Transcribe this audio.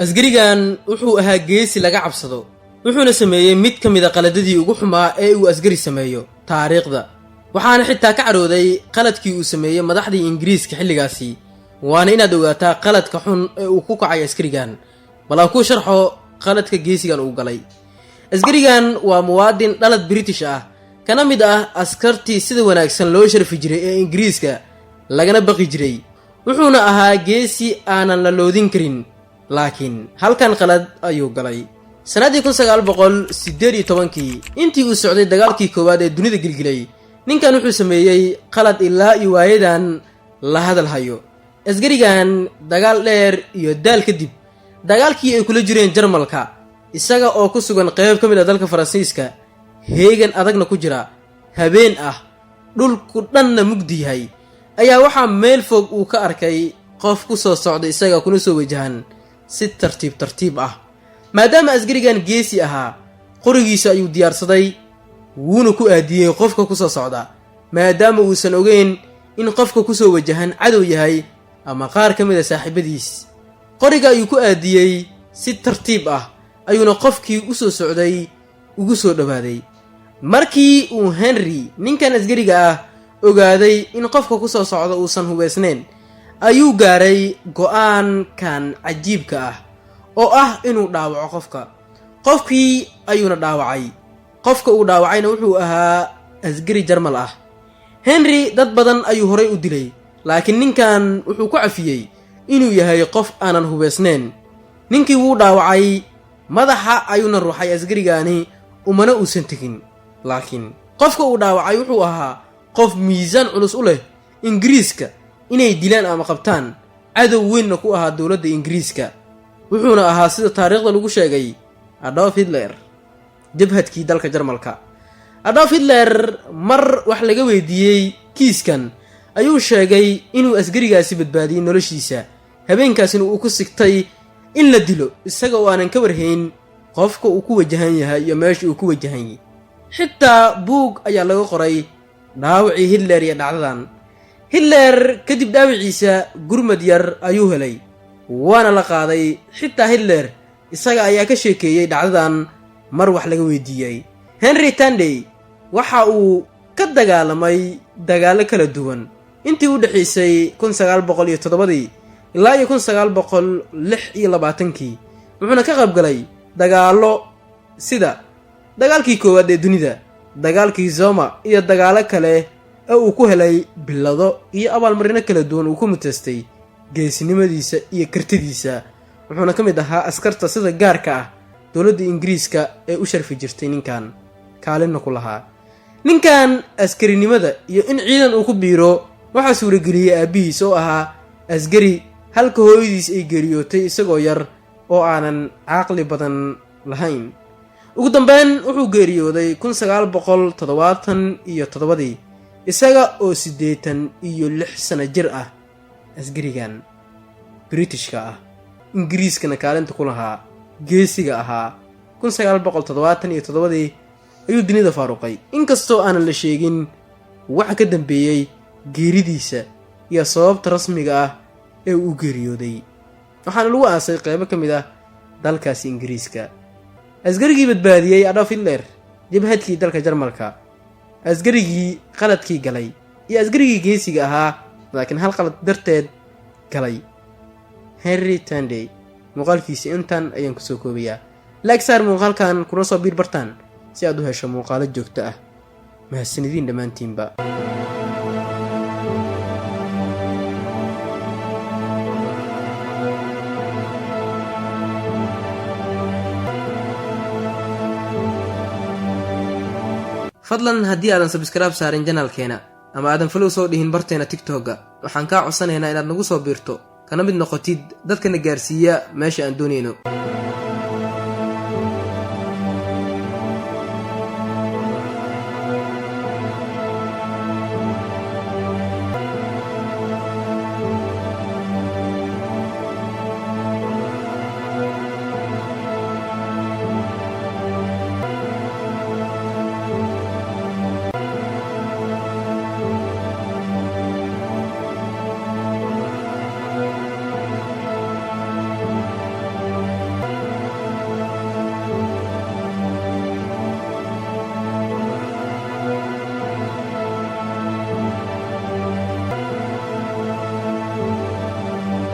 asgarigan wuxuu ahaa geesi laga cabsado wuxuuna sameeyey mid ka mid a qaladadii ugu xumaa ee uu asgari sameeyo taariikhda waxaana xitaa ka carooday qaladkii uu sameeyey madaxdii Ingiriiska xilligaasi waana inaad ogaataa qaladka xun ee uu ku kacay asgarigan bal aan ku sharxo qaladka geesigan uu galay asgarigan waa muwaadin dhalad British ah kana mid ah askartii sida wanaagsan loo sharfi jiray ee Ingiriiska lagana baqi jiray wuxuuna ahaa geesi aanan la loodin karin laakiin halkan qalad ayuu galay sanadii 1918 intii uu socday dagaalkii koowaad ee dunida gilgilay ninkan wuxuu sameeyay qalad ilaa iyo waayadan la hadal hayo asgarigan dagaal dheer iyo daal kadib dagaalkii ay kula jireen Jarmalka isaga oo ku sugan qayb ka mid ah dalka Faransiiska heegan adagna ku jira habeen ah dhulku dhanna mugdi yahay ayaa waxa meel fog uu ka arkay qof ku soo socda isaga kuna soo wajahan si tartiib ah maadaama asgarigan geesi ahaa qorigiisa ayuu diyaarsaday wuuna ku aadiyay qofka ku soo socda maadaama uusan ogeyn in qofka ku soo wajahan cadow yahay ama qaar ka mid ah saaxiibadiis qoriga ayuu ku aadiyay si tartiib ah ayuuna qofkii u soo socday ugu soo dhawaaday markii uu Henry ninkan asgariga ah ogaaday in qofka ku soo socda uusan hubeysnayn ayuu gaaray go'aankan cajiibka ah oo ah inuu dhaawaco qofkii ayuuna dhaawacay qofka uu dhaawacayna wuxuu ahaa asgari Jarmal ah Henry dad badan ayuu horay u dilay laakiin ninkan wuxuu ku cafiyay inuu yahay qof aanan hubeysnayn ninkii wuu dhaawacay madaxa ayuuna ruuxay asgarigani umana uusan tagin laakiin qofka uu dhaawacay wuxuu ahaa qof miisaan culus u leh Ingiriiska inay dilaan ama qabtaan cadow weynna ku ahaa dawladda Ingiriiska wuxuuna ahaa sida taariikhda lagu sheegay Adolf Hitler jabhadkii dalka Jarmalka Adolf Hitler mar wax laga weydiiyay kiiskan ayuu sheegay inuu asgarigaasi badbaadiyay noloshiisa habeenkaasina uu ku sigtay in la dilo isaga oo aanan ka warhayn qofka uu ku wajahan yahay iyo meesha uu ku wajahan yahay xitaa buug ayaa laga qoray dhaawacii Hitler iyo dhacdadan Hitler kadib dhaawiciisa gurmad yar ayuu helay waana la qaaday xitaa Hitler isaga ayaa ka sheekeeyay dhacdadan mar wax laga weydiiyay Henry Tandey waxa uu ka dagaalamay dagaalo kala duwan intii u dhaxaysay 1907 ilaa 1926 wuxuuna ka qayb galay dagaalo sida dagaalkii koowaad ee dunida dagaalkii Zoma iyo dagaalo kale oo uu ku helay bilado iyo abaalmarino kala duwan uu ku mutaystay geesinimadiisa iyo kartidiisa wuxuuna ka mid ahaa askarta sida gaarka ah dawladda Ingiriiska ee u sharfi jirtay ninkan kaalina ku lahaa ninkan askarinimada iyo in ciidan uu ku biiro waxa suurageliyay aabihiis oo ahaa asgari halka hooyadiis ay geeriyootay isagoo yar oo aanan aqli badan lahayn ugu dambeyn wuxuu geeriyooday 1977 isaga oo 86 sano jir ah asgarigan Britishka ah Ingiriiskana kaalinta ku lahaa geesiga ahaa 1977 ayuu dunida faaruqay inkastoo aanan la sheegin waxa ka dambeeyay geeridiisa iyo sababta rasmiga ah ee uu geeriyooday waxaana lagu aasay qaybo ka mid ah dalkaasi Ingiriiska asgarigii badbaadiyay Adolf Hitler jabhadkii dalka Jarmalka asgarigii qaladkii galay iyo asgarigii geesiga ahaa laakiin hal qalad darteed galay Henry Tandey muuqaalkiisa intan ayaan ku soo koobayaa like saar muuqaalkan kuna soo biir bartaan si aad u hesho muuqaalo joogto ah mahadsanidin dhamaantiinba fadlan haddii aadan subscribe saarin channelkeena ama aadan follow soo dhihin barteena TikTok-ga waxaan kaa codsanaynaa inaad nagu soo biirto kana mid noqotid dadkana gaarsiiya meesha aan doonayno